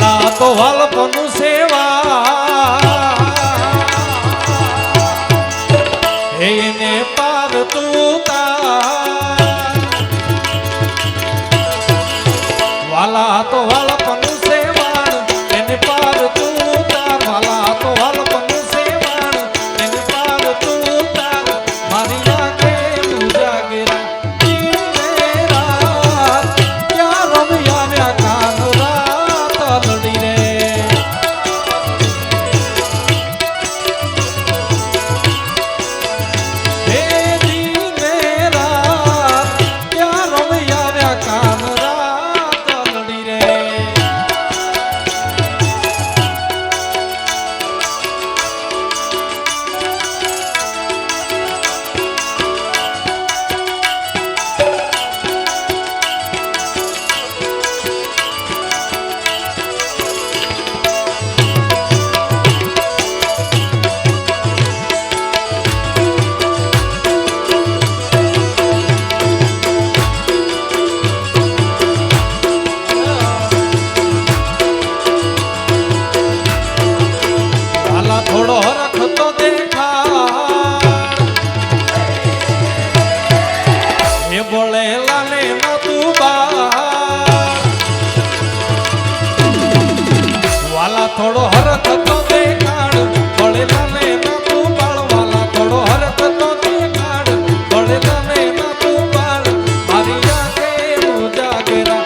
વાલા તો વાલપનું સેવા એને પાર તું તાર વાલા તો વાલપનું સેવાણ એને પાર તું તાર વાલા તો વાલપનું સેવાણ એને પાર તું તાર મારી આંખે તું જાગેરા થોડો હરખતો દેખા એ બોલે લાલે ના તું બા વાલા થોડો હરખતો દેખાડ બોલે લાલે ના તું બાળ વાલા થોડો હરખતો દેખાડ બોલે લાલે ના તું બાળ મારી આંખે તું જાગેરા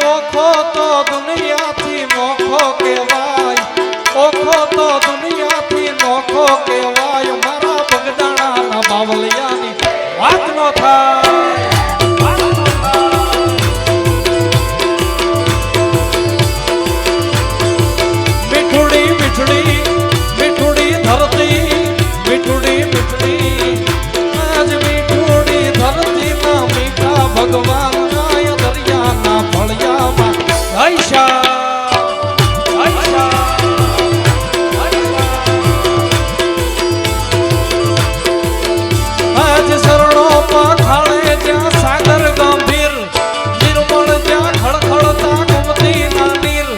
ઓખો તો દુનિયાથી નોખો કહેવાય ઓખો તો દુનિયાથી નોખો કહેવાય મારા બગદાણાના બાવલિયાની વાત નો થાય મીઠુડી મીઠડી મીઠુડી ધરતી મીઠુડી મીઠડી આજ મીઠુડી ધરતીના મીઠા ભગવાન દરિયાના ફળિયામાં હૈશા આજ શરણો પખાળે જ્યાં સાગર ગંભીર નિર્મળ જ્યાં ખળખળતા ગોમતી ના નીર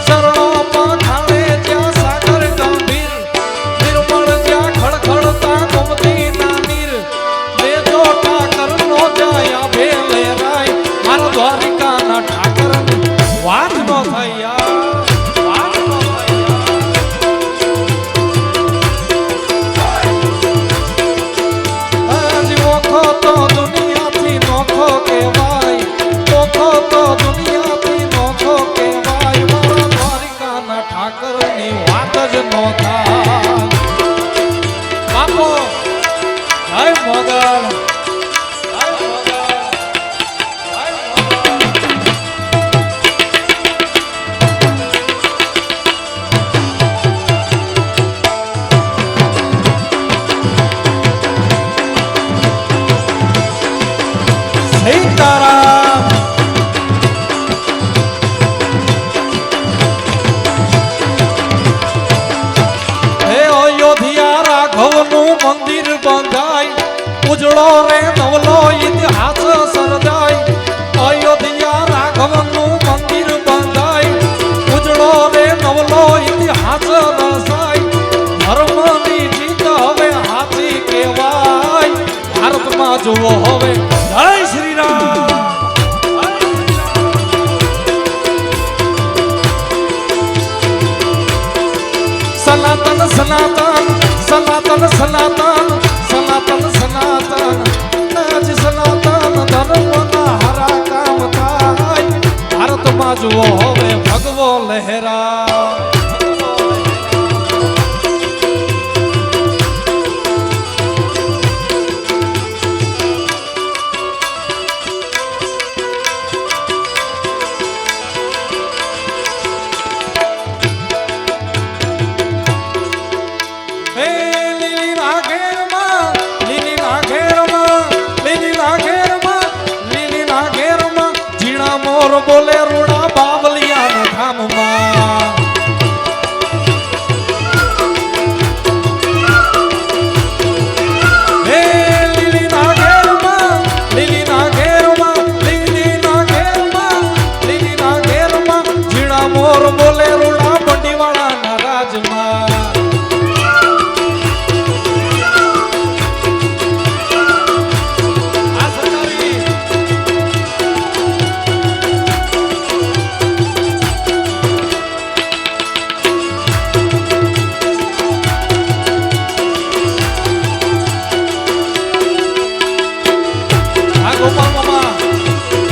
શરણો પખાળે જ્યાં સાગર ગંભીર નિર્મળ જ્યાં ખળખળતા ગોમતી ના નીર બે તો ઠાકર નો જાય ભેલે રાય મારા દ્વારિકાના ઠાકરની વાત નો થાય યાર વાત નો થાય આજ ઓખો તો દુનિયાથી નોખો કહેવાય ઓખો તો દુનિયાથી નોખો કહેવાય મારા દ્વારિકાના ઠાકરની વાત જ નો થાય બાપો જય મોગલ સીતારામ હે અયોધ્યા રાઘવનું મંદિર બંધાય ઉજળો રે નવલો ઇતિહાસ સર્જાય અયોધ્યા રાઘવનું મંદિર બંધાય ઉજળો રે નવલો ઇતિહાસ રચાય ધર્મની જીત હવે હાથી કહેવાય ભારતમાં જુઓ હવે જય શ્રી રામ સનાતન સનાતન બોલે રૂડા બાવલિયાના ધામમાં મોર બોલે રૂડા બંડીવાળાના રાજમાં આ સરકારી આ ગોપાલ મામા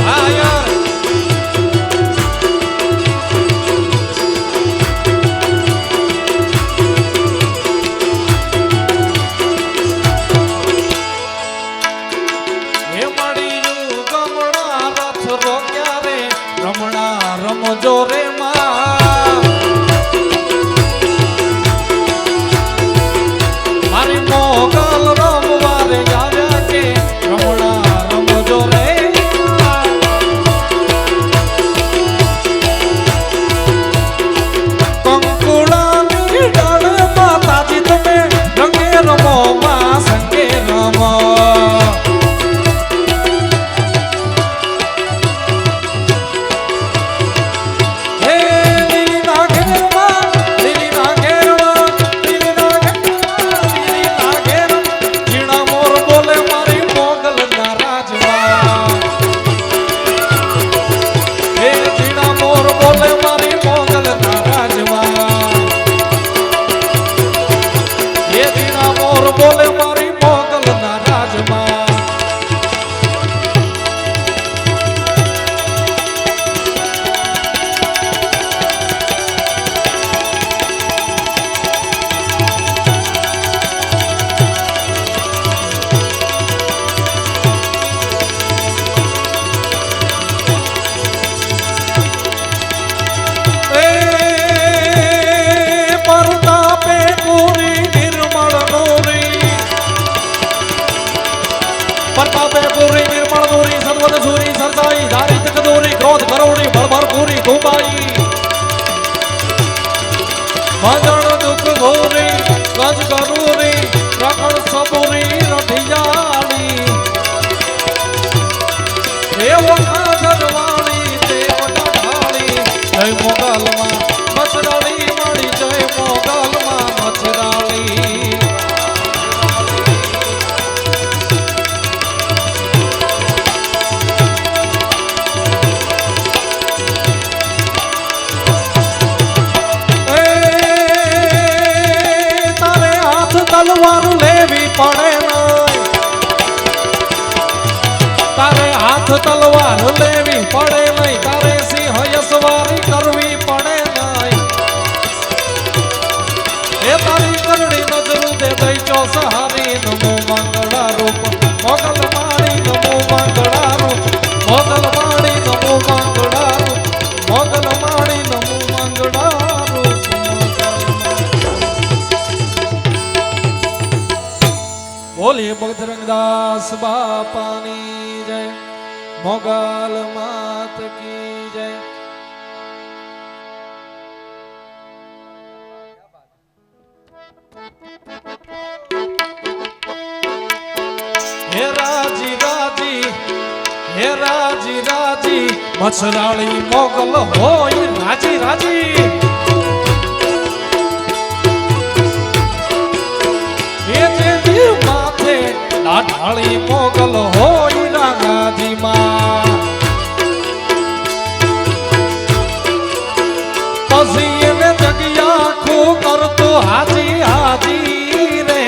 આ યાર રમજો રે મારી મોગલ રમવારે આવ્યા કે રમણા રમજો રે કંકુડાની ડાળ માતાજી તમે રંગે રમો માં સંગે રમો બોલે મારી મોગલ ના રાજમાં પરતાપે પૂરી નિર્મળ નૂરી સર્વદ સૂરી સરસાઈ ધારી તકદૂરી ક્રોધ કરોડી ભરભર પૂરી ધુબાઈ ભજણ દુઃખ ઘોરી ગજ કરૂરી રખણ સબુરી રઠિયાળી એવો ઘરવાળી દેવ ઢાળી જય મોગલમાં મચરાળી વાળી જય મોગલમાં મચરાળી તલવાર લેવી પડે નહીં તારે હાથ તલવાર લેવી પડે નહીં તારે સિંહ યસવારી કરવી પડે નહીં એ તારી કરડી નજરું દે દઈ ચો સહારી નમો મંગળા રૂપ મોગલ માળી નમો મંગળા રૂપ મોગલ માળી નમો મંગળા રૂપ મોગલ માળી નમો મંગળા રૂપ બોલીએ બજરંગદાસ બાપાની જય મોગલ માત કી જય હે રાજી રાજી હે રાજી રાજી મછરાળી મોગલ હોય રાજી રાજી માથે લાઢાળી મોગલ હોય રાંગાજી માં પછી એને જગ્યા ખું કરતો હાજી હાજી રે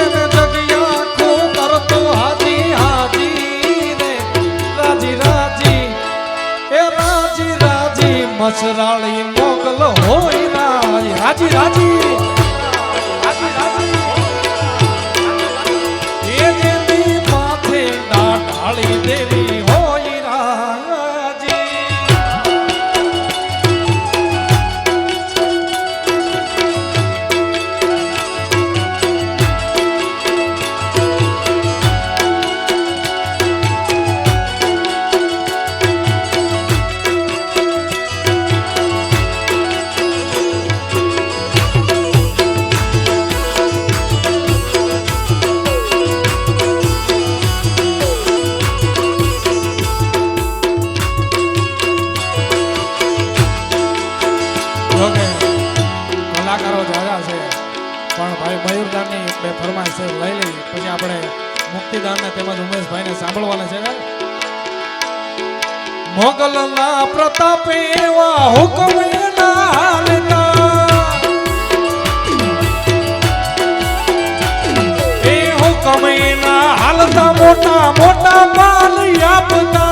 એને જગ્યા ખું કરતો હાજી હાજી રે રાજી રાજી એ રાજી રાજી મછરાળી મોગલ હોય રાજી રાજી રાજી ઢાળી દેવી હોય રાજી મુક્તિદાનની બે ફરમાઈશ છે લઈ લઈ પછી આપણે મુક્તિદાનને તેમજ ઉમેશભાઈને સાંભળવાના છે. મોગલના પ્રતાપે એવા હુકમેના હાલતા એ હુકમેના હાલતા મોટા મોટા માલ આપતા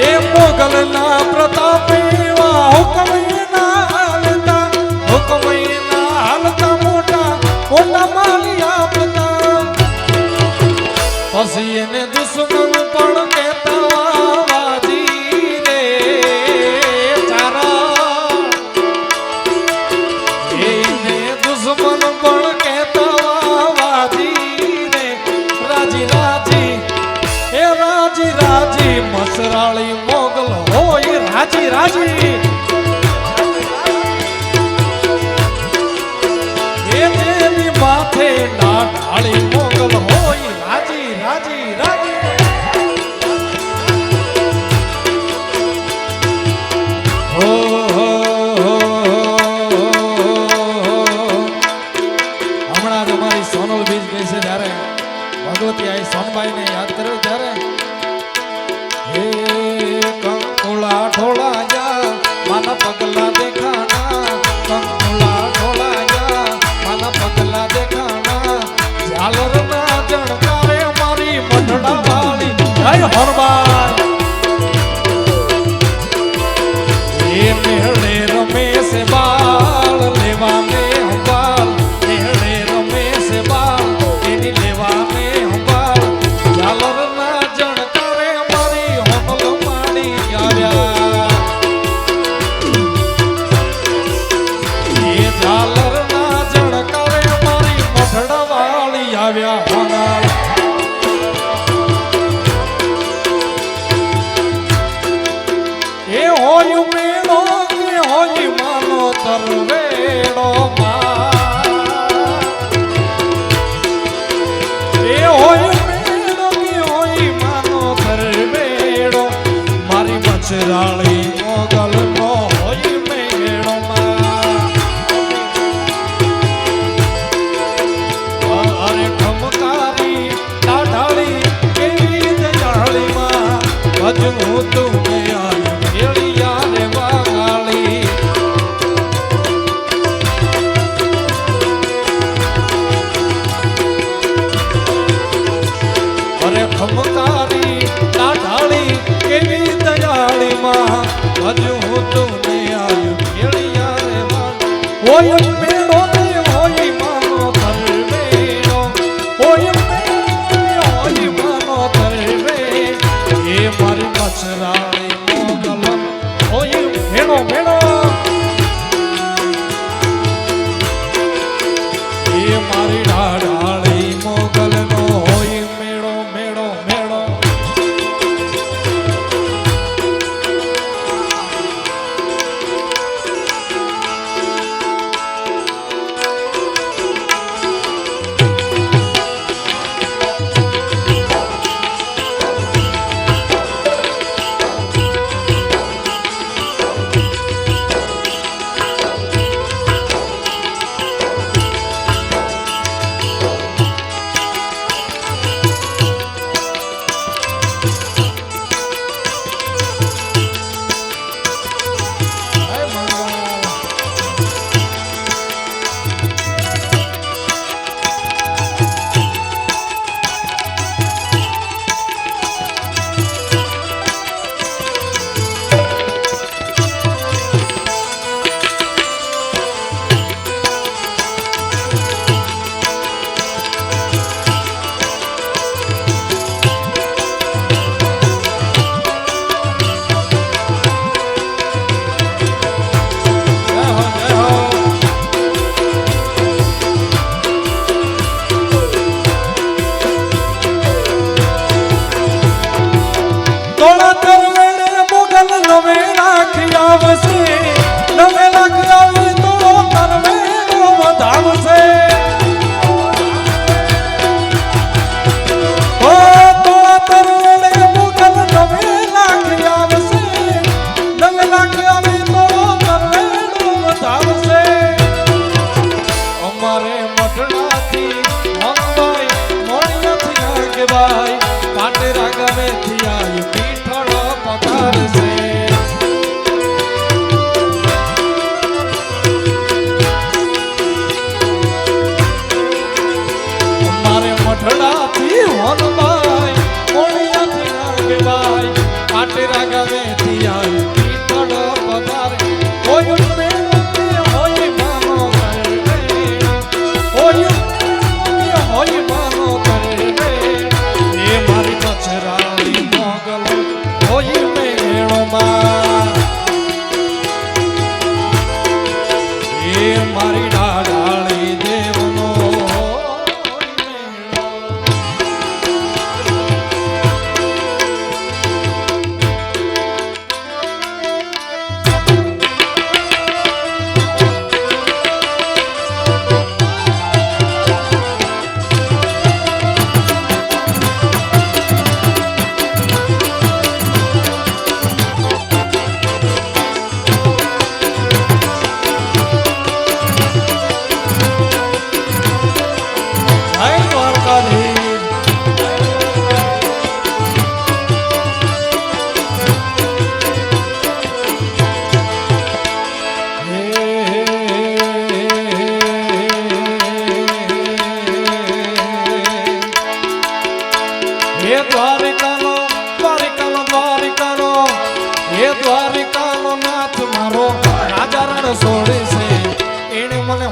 એ મોગલના પ્રતાપે એવા હુકમેના હાલતા હુકમેના હાલતા મોટા મોટા માલ આપતા પછી એને દુશ્મન પણ કહેતા વાજી રે ચારા એને દુશ્મન પણ કહેતા વાજી રે રાજી રાજી એ રાજી રાજી મસરાળી મોગલ હોય રાજી રાજી એ તેની માથે ના ઢાળી મોગલ હોય રાજી રાજી રાજી હો હમણાં જ અમારી સોનલ બીજ ગઈ છે ત્યારે ભગવતી આઈ સોનબાઈને યાદ કર્યો ત્યારે હે કંકુલા ઢોળા જા માના પગલા દેખાણા કંકુલા ઢોળા જા માના પગલા દેખાણા ઝાલરના જણકારે મારી મઢડા વાળી જય હરબાઈ એ મેળે રમે છે બાળ લેવા મે હંબાલ મેળે રમે છે બાળ એની લેવા મે હંબાલ ઝાલરના જણકારે મારી હોનલ માડી આવ્યા એ ઝાલરના જણકારે મારી મઢડા વાળી આવ્યા હોનલ એ હોય મેળો કે હોય માનો તરવેડો એ હોય મેળો કે હોય માનો તરવેડો મારી મચરાળી મોગલ નો હોય મેળો અરે ખમકારી ડાઢાળી કેવી દયાળી માં ભજવું તું ખમકારી ડાઢાળી કેવી દયાળી માં હજુ હું તુને આવ્યું ખેડિયા રે હોય મેળો ને હોય માનો તરવેડો હોય મેળો હોય માનો તરવે એ મારી મચરાળી મોગલ હોય મેળો મેળો એ મારી ડાઢાળી મોગલ નો હોય મેળો મેળો મેળો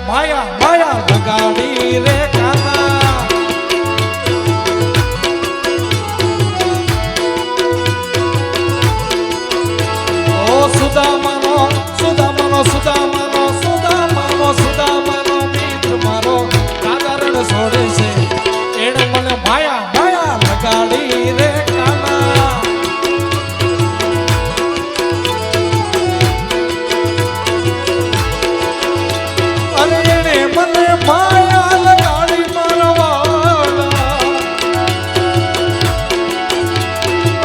માયા માયા લગાડી રે કાના ઓ સુદામાનો સુદામાનો સુદામાનો સુદામાનો સુદામાનો મિત્ર મારો કાગરણ છોડે છે એણે મને માયા માયા લગાડી રે કાના અરે એણે મને માયા લગાડી મારવાલા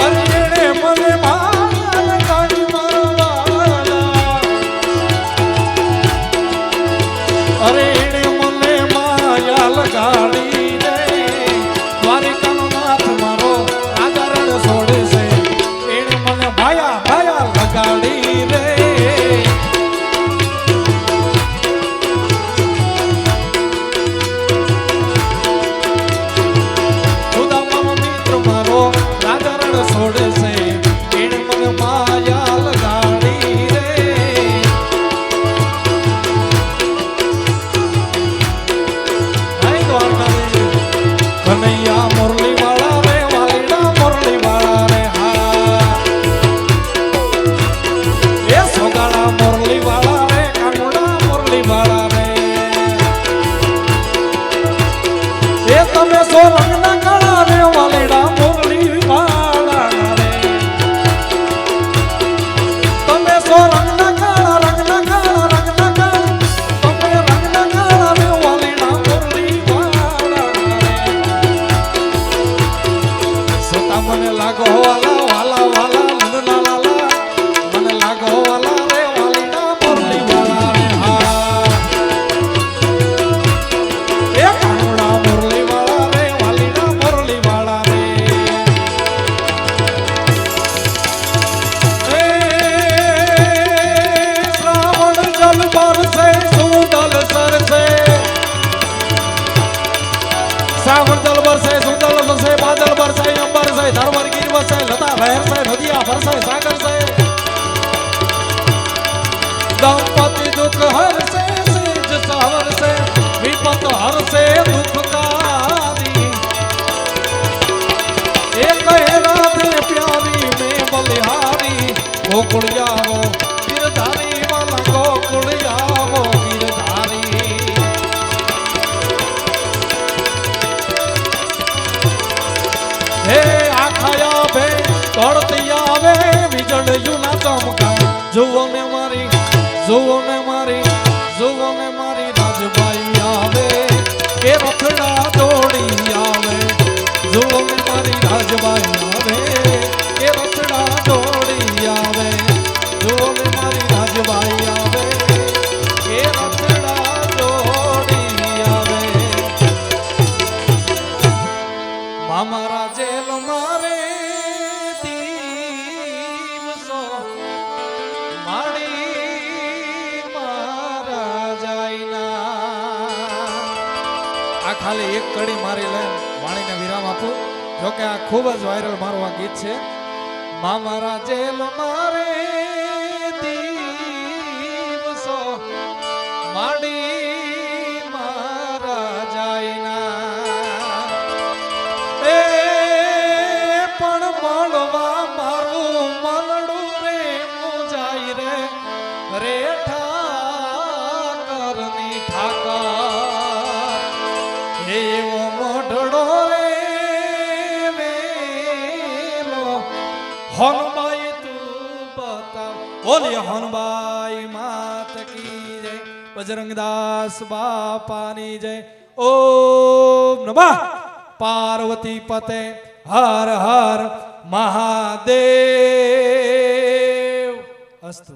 અરે એણે મને માયા લગાડી મારવાલા અરે એણે મને માયા લગાડી રે દ્વારિકાનો નાથ મારો આદરણ છોડે છે એણે મને માયા માયા લગાડી રે સુદામાનો મિત્ર મારો આદરણ છોડે છે એણે મને માયા લગાડી રે કનૈયા મુરલી વાળા રે વાલીડા મુરલી વાળા રે હા એ સોગાડા મુરલી વાળા રે કાનુડા મુરલી વાળા રે એ તમે સો રંગના કાળા રે વાલીડા મુરલી વાળા રે તમે સો રંગના કાળા રંગના કાળા રંગના કાળા તમે રંગના કાળા રે વાલીડા મુરલી વાળા મને લાગો વાલા વાલા વાલા લંડના લાલા મને લાગો વાલા રે વાલીડા મુરલી વાળા રે હા એ કાનુડા મુરલી વાળા રે વાલીડા મુરલી વાળા રે એ શ્રાવણ જલ બરસે સુંદલ સરસે શ્રાવણ જલ બરસે સુંદલ સરસે બાદલ બરસે અંબર સે ધરવર ગીર વસે લતા લહેર સે નદિયા વરસે સાગર સે દંપતિ દુઃખ હરસે સેજ સહર સે વિપત હરસે દુઃખકારી એ કહે રાધે પ્યારી મેં બલિહારી ગોકુળ જાવો ગિરધારી વાલા ગોકુળ જાવો ગિરધારી હે આખાયા ભે તોડતી આવે વીજળિયું ના ચમકા જુઓ ને મારી રાજબાઈ આવે કે રથડા દોડી આવે જુઓ ને મારી રાજબાઈ આવે કે રથડા દોડી આવે જુઓ ને મારી રાજબાઈ આવે કે રથડા દોડી આવે મામા રાજેલ મારે દિવસો માડી મારા જાયના આ ખાલી એક કડી મારી લે વાણીને વિરામ આપું જોકે આ ખૂબ જ વાયરલ મારું આ ગીત છે મામા રાજેલ મારે દિવસો માડી મારા જાયના પણ મળવા મારું મનડું રે મુજાય રે રે ઠાકરની ઠાકર એવો મોઢડો રે વેલો હનબાઈ તું બતાવ બોલી હનબાઈ માત કી જય બજરંગદાસ બાપાની જય ઓમ નમઃ પાર્વતી પતે હર હર મહાદેવ અસ્તુ।